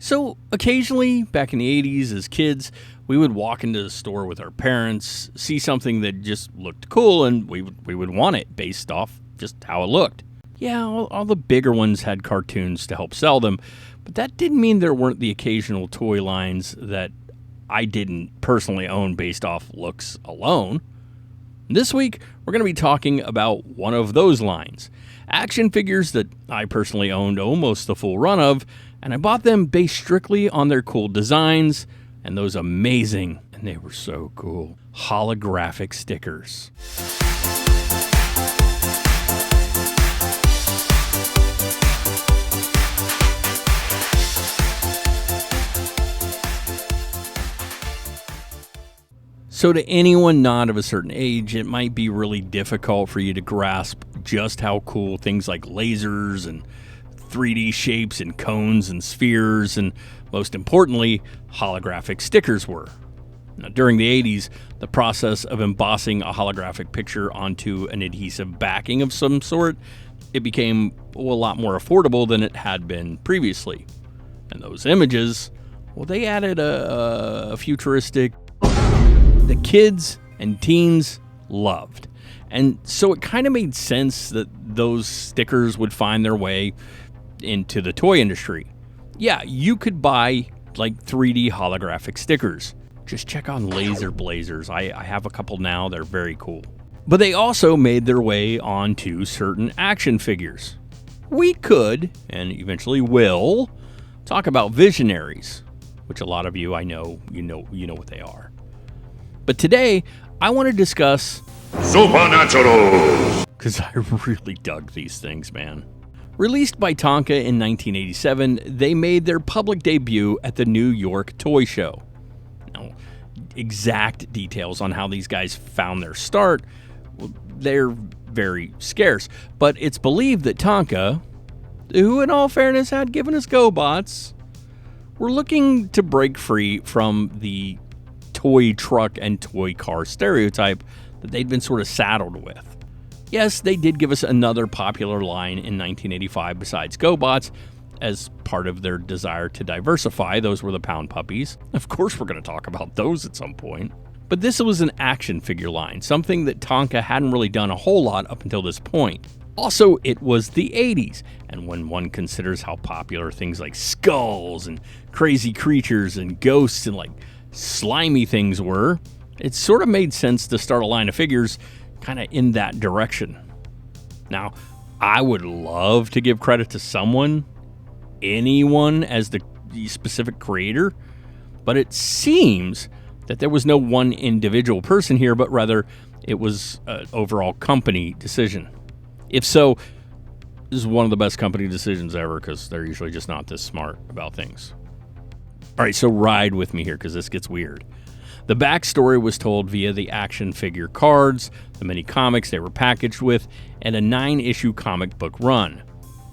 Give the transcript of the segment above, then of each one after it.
So occasionally, back in the 80s as kids, we would walk into the store with our parents, see something that just looked cool, and we would want it based off just how it looked. Yeah, all the bigger ones had cartoons to help sell them, but that didn't mean there weren't the occasional toy lines that I didn't personally own based off looks alone. This week, we're going to be talking about one of those lines. Action figures that I personally owned almost the full run of, and I bought them based strictly on their cool designs and those amazing, and they were so cool, holographic stickers. So to anyone not of a certain age, it might be really difficult for you to grasp just how cool things like lasers and 3D shapes and cones and spheres and, most importantly, holographic stickers were. Now, during the 80s, the process of embossing a holographic picture onto an adhesive backing of some sort, it became a lot more affordable than it had been previously. And those images, well, they added a futuristic that kids and teens loved. And so it kind of made sense that those stickers would find their way into the toy industry. Yeah, you could buy like 3D holographic stickers. Just check on Laser Blazers. I have a couple now. They're very cool. But they also made their way onto certain action figures. We could, and eventually will, talk about visionaries, which a lot of you, I know, you know what they are. But today, I want to discuss Super Naturals, because I really dug these things, man. Released by Tonka in 1987, they made their public debut at the New York Toy Show. Now, exact details on how these guys found their start, well, they're very scarce. But it's believed that Tonka, who in all fairness had given us GoBots, were looking to break free from the toy truck and toy car stereotype that they'd been sort of saddled with. Yes, they did give us another popular line in 1985 besides GoBots as part of their desire to diversify. Those were the Pound Puppies. Of course, we're going to talk about those at some point. But this was an action figure line, something that Tonka hadn't really done a whole lot up until this point. Also, it was the 80s, and when one considers how popular things like skulls and crazy creatures and ghosts and like slimy things were, it sort of made sense to start a line of figures kind of in that direction. Now, I would love to give credit to someone, anyone, as the specific creator, but it seems that there was no one individual person here, but rather it was an overall company decision. If so, this is one of the best company decisions ever because they're usually just not this smart about things. All right, so ride with me here because this gets weird. The backstory was told via the action figure cards, the mini comics they were packaged with, and a 9-issue comic book run.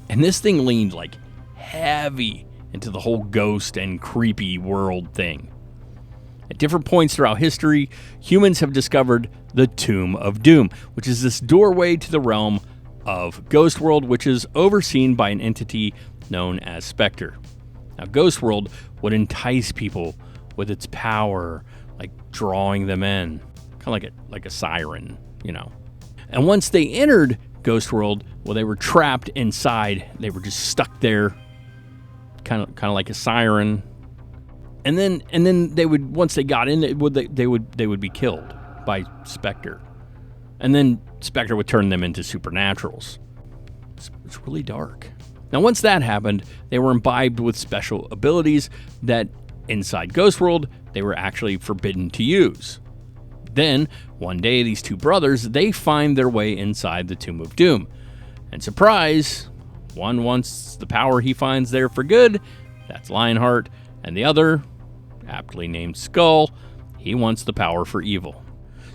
And this thing leaned like heavy into the whole ghost and creepy world thing. At different points throughout history, humans have discovered the Tomb of Doom, which is this doorway to the realm of Ghost World, which is overseen by an entity known as Spectre. Now, Ghost World would entice people with its power, like drawing them in, kind of like a siren, you know. And once they entered Ghost World, well, they were trapped inside. They were just stuck there, kind of like a siren. And then they would, once they got in, they would be killed by Spectre, and then Spectre would turn them into supernaturals. It's really dark. Now, once that happened, they were imbibed with special abilities that, inside Ghost World, they were actually forbidden to use. Then, one day, these two brothers, they find their way inside the Tomb of Doom. And surprise, one wants the power he finds there for good, that's Lionheart, and the other, aptly named Skull, he wants the power for evil.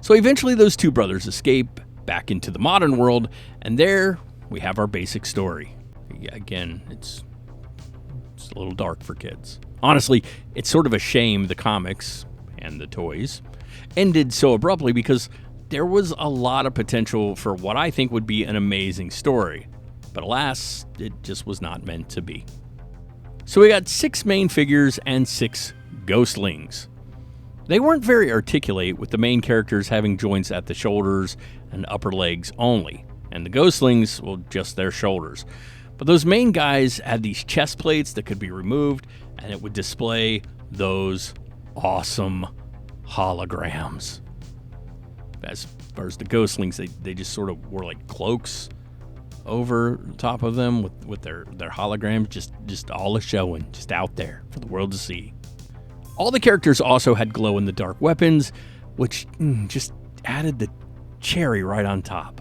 So eventually those two brothers escape back into the modern world, and there we have our basic story. Again, it's a little dark for kids. Honestly, it's sort of a shame the comics and the toys ended so abruptly because there was a lot of potential for what I think would be an amazing story. But alas, it just was not meant to be. So we got 6 main figures and 6 ghostlings. They weren't very articulate, with the main characters having joints at the shoulders and upper legs only, and the ghostlings, well, just their shoulders. But those main guys had these chest plates that could be removed, and it would display those awesome holograms. As far as the ghostlings, they just sort of wore like cloaks over top of them with their holograms, just all showing, just out there for the world to see. All the characters also had glow-in-the-dark weapons, which just added the cherry right on top.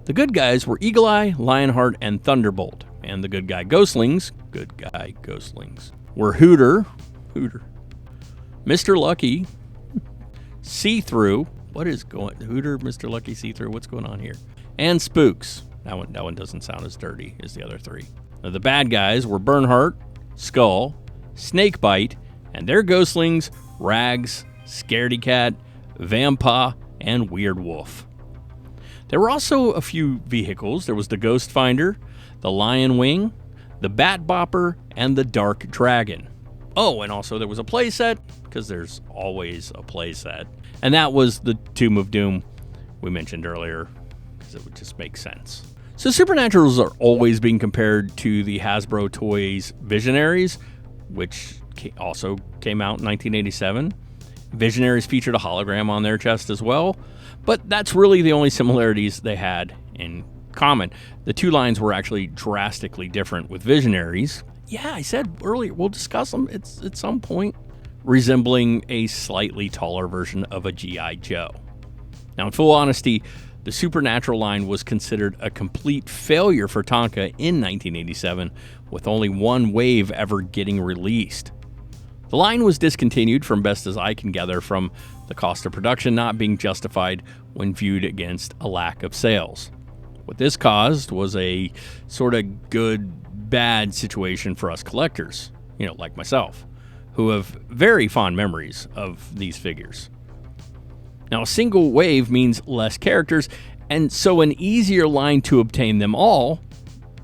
The good guys were Eagle Eye, Lionheart, and Thunderbolt. And the good guy ghostlings were Hooter, Mr. Lucky, See-Through. Hooter, Mr. Lucky, See-Through? What's going on here? And Spooks. That one doesn't sound as dirty as the other 3. Now, the bad guys were Bernhardt, Skull, Snakebite, and their ghostlings, Rags, Scaredy Cat, Vampa, and Weird Wolf. There were also a few vehicles. There was the Ghost Finder, the Lion Wing, the Bat Bopper, and the Dark Dragon. Oh, and also there was a playset, because there's always a playset. And that was the Tomb of Doom we mentioned earlier, because it would just make sense. So Supernaturals are always being compared to the Hasbro Toys Visionaries, which also came out in 1987. Visionaries featured a hologram on their chest as well, but that's really the only similarities they had in common. The 2 lines were actually drastically different, with Visionaries, yeah, I said earlier, we'll discuss them at some point, resembling a slightly taller version of a G.I. Joe. Now, in full honesty, the Supernatural line was considered a complete failure for Tonka in 1987, with only 1 wave ever getting released. The line was discontinued, from best as I can gather, from the cost of production not being justified when viewed against a lack of sales. What this caused was a sort of good-bad situation for us collectors, like myself, who have very fond memories of these figures. Now, a single wave means less characters, and so an easier line to obtain them all,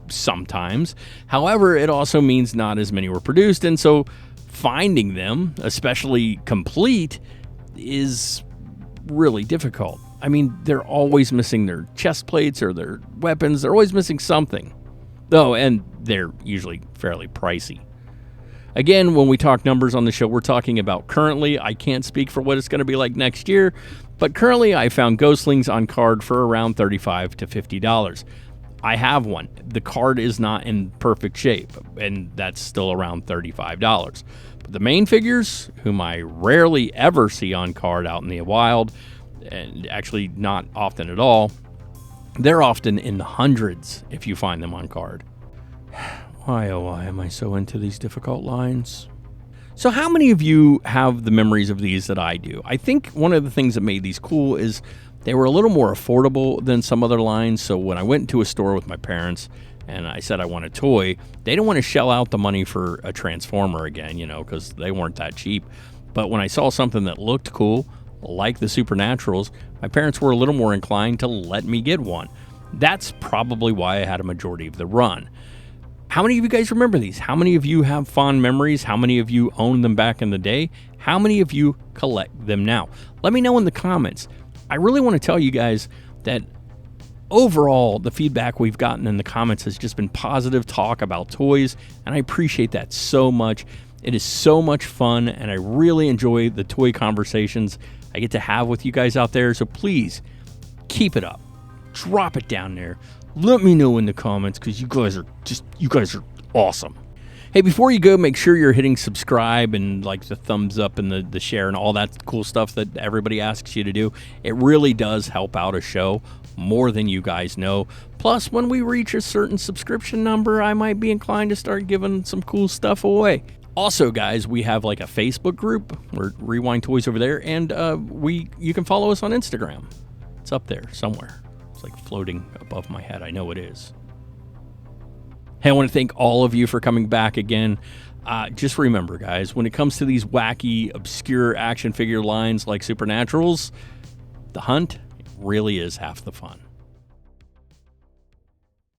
sometimes. However, it also means not as many were produced, and so finding them, especially complete, is really difficult. I mean, they're always missing their chest plates or their weapons. They're always missing something. Oh, and they're usually fairly pricey. Again, when we talk numbers on the show, we're talking about currently. I can't speak for what it's going to be like next year, but currently I found ghostlings on card for around $35 to $50. I have one. The card is not in perfect shape, and that's still around $35. But the main figures, whom I rarely ever see on card out in the wild, and actually not often at all, they're often in the hundreds if you find them on card. Why, oh why am I so into these difficult lines? So how many of you have the memories of these that I do? I think one of the things that made these cool is they were a little more affordable than some other lines. So when I went into a store with my parents and I said I want a toy, they didn't want to shell out the money for a Transformer again, because they weren't that cheap. But when I saw something that looked cool, like the Supernaturals, my parents were a little more inclined to let me get one. That's probably why I had a majority of the run. How many of you guys remember these? How many of you have fond memories? How many of you owned them back in the day? How many of you collect them now? Let me know in the comments. I really want to tell you guys that overall, the feedback we've gotten in the comments has just been positive talk about toys, and I appreciate that so much. It is so much fun, and I really enjoy the toy conversations I get to have with you guys out there, so please keep it up. Drop it down there. Let me know in the comments, because you guys are awesome. Hey, before you go, make sure you're hitting subscribe and like the thumbs up and the share and all that cool stuff that everybody asks you to do. It really does help out a show more than you guys know. Plus, when we reach a certain subscription number, I might be inclined to start giving some cool stuff away. Also, guys, we have like a Facebook group. We're Rewind Toys over there, and you can follow us on Instagram. It's up there somewhere. It's like floating above my head. I know it is. Hey, I want to thank all of you for coming back again. Just remember, guys, when it comes to these wacky, obscure action figure lines like Supernaturals, the hunt really is half the fun.